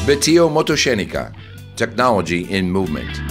MOTOSCENICA, technology in movement.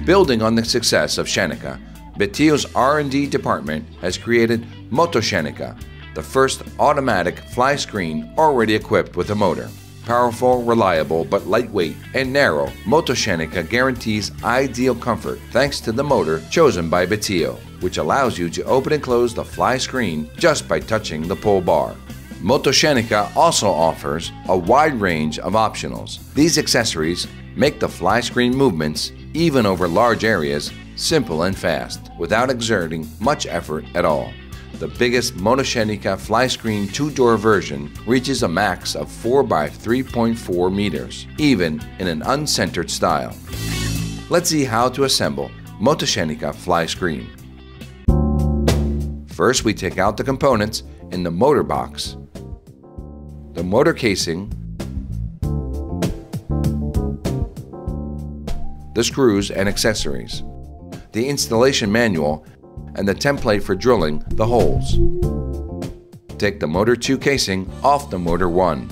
Building on the success of Scenica, Betio's R&D department has created MOTOSCENICA, the first automatic fly screen already equipped with a motor. Powerful, reliable, but lightweight and narrow, MOTOSCENICA guarantees ideal comfort thanks to the motor chosen by Betio, which allows you to open and close the fly screen just by touching the pull bar. MOTOSCENICA also offers a wide range of optionals. These accessories make the fly screen movements, even over large areas, simple and fast, without exerting much effort at all. The biggest MOTOSCENICA fly screen two-door version reaches a max of 4 by 3.4 meters, even in an uncentered style. Let's see how to assemble MOTOSCENICA fly screen. First, we take out the components in the motor box, the motor casing, the screws and accessories, the installation manual, and the template for drilling the holes. Take the motor 2 casing off the motor 1.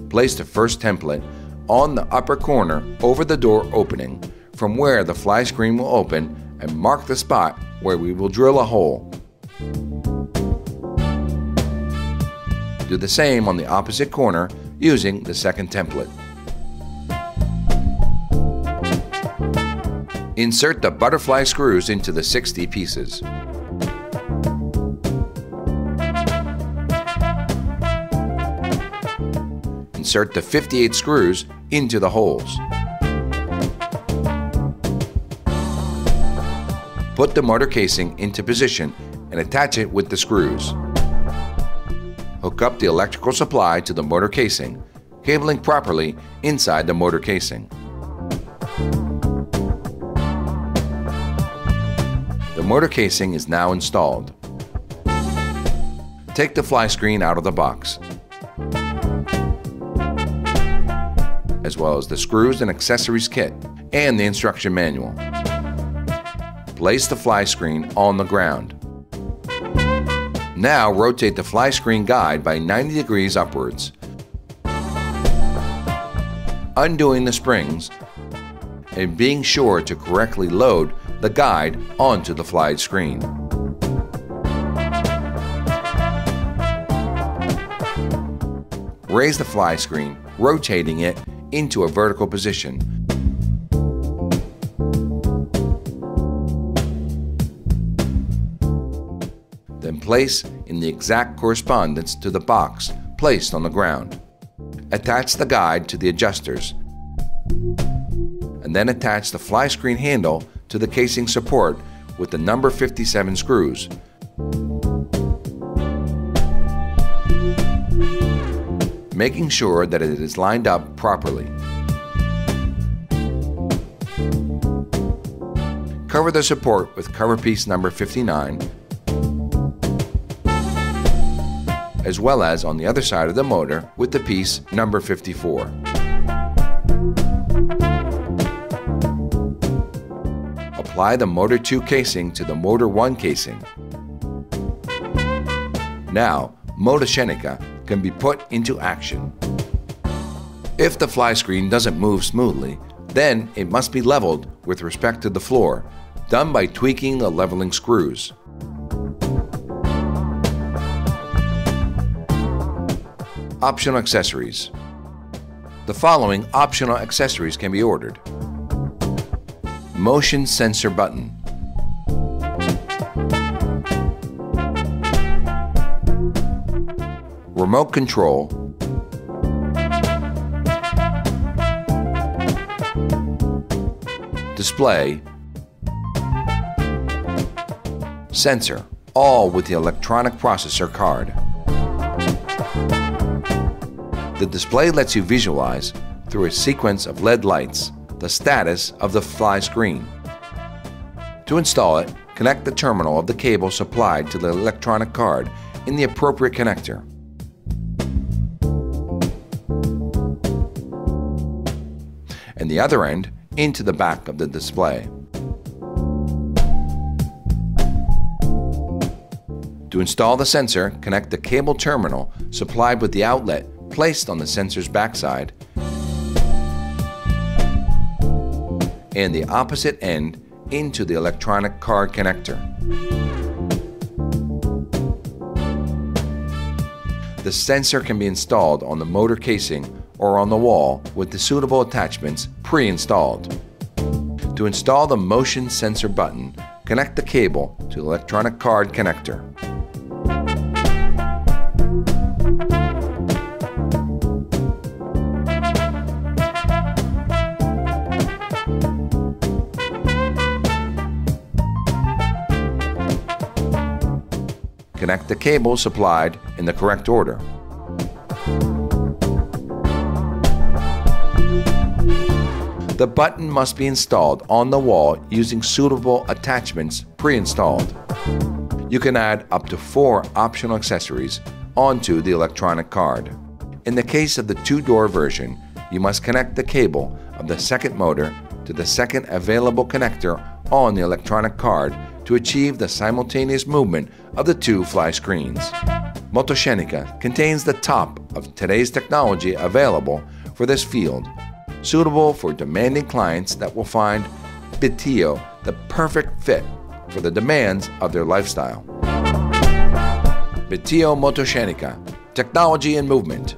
Place the first template on the upper corner over the door opening from where the fly screen will open, and mark the spot where we will drill a hole. Do the same on the opposite corner using the second template. Insert the butterfly screws into the 60 pieces. Insert the 58 screws into the holes. Put the motor casing into position and attach it with the screws. Hook up the electrical supply to the motor casing, cabling properly inside the motor casing. The motor casing is now installed. Take the fly screen out of the box, as well as the screws and accessories kit and the instruction manual. Place the fly screen on the ground. Now rotate the fly screen guide by 90 degrees upwards, undoing the springs and being sure to correctly load the guide onto the fly screen. Raise the fly screen, rotating it into a vertical position. Then place in the exact correspondence to the box placed on the ground. Attach the guide to the adjusters, and then attach the fly screen handle to the casing support with the number 57 screws. Making sure that it is lined up properly. Cover the support with cover piece number 59, as well as on the other side of the motor with the piece number 54. Apply the motor 2 casing to the motor 1 casing. Now, MOTOSCENICA can be put into action. If the fly screen doesn't move smoothly, then it must be leveled with respect to the floor, done by tweaking the leveling screws. Optional accessories. The following optional accessories can be ordered: motion sensor button, remote control, display, sensor, all with the electronic processor card. The display lets you visualize, through a sequence of LED lights, the status of the fly screen. To install it, connect the terminal of the cable supplied to the electronic card in the appropriate connector. And the other end into the back of the display. To install the sensor, connect the cable terminal supplied with the outlet placed on the sensor's backside, and the opposite end into the electronic card connector. The sensor can be installed on the motor casing or on the wall with the suitable attachments pre-installed. To install the motion sensor button, connect the cable to the electronic card connector. Connect the cable supplied in the correct order. The button must be installed on the wall using suitable attachments pre-installed. You can add up to 4 optional accessories onto the electronic card. In the case of the 2-door version, you must connect the cable of the second motor to the second available connector on the electronic card to achieve the simultaneous movement of the 2 fly screens. MOTOSCENICA contains the top of today's technology available for this field, suitable for demanding clients that will find BITIO the perfect fit for the demands of their lifestyle. BITIO MOTOSCENICA, technology and movement.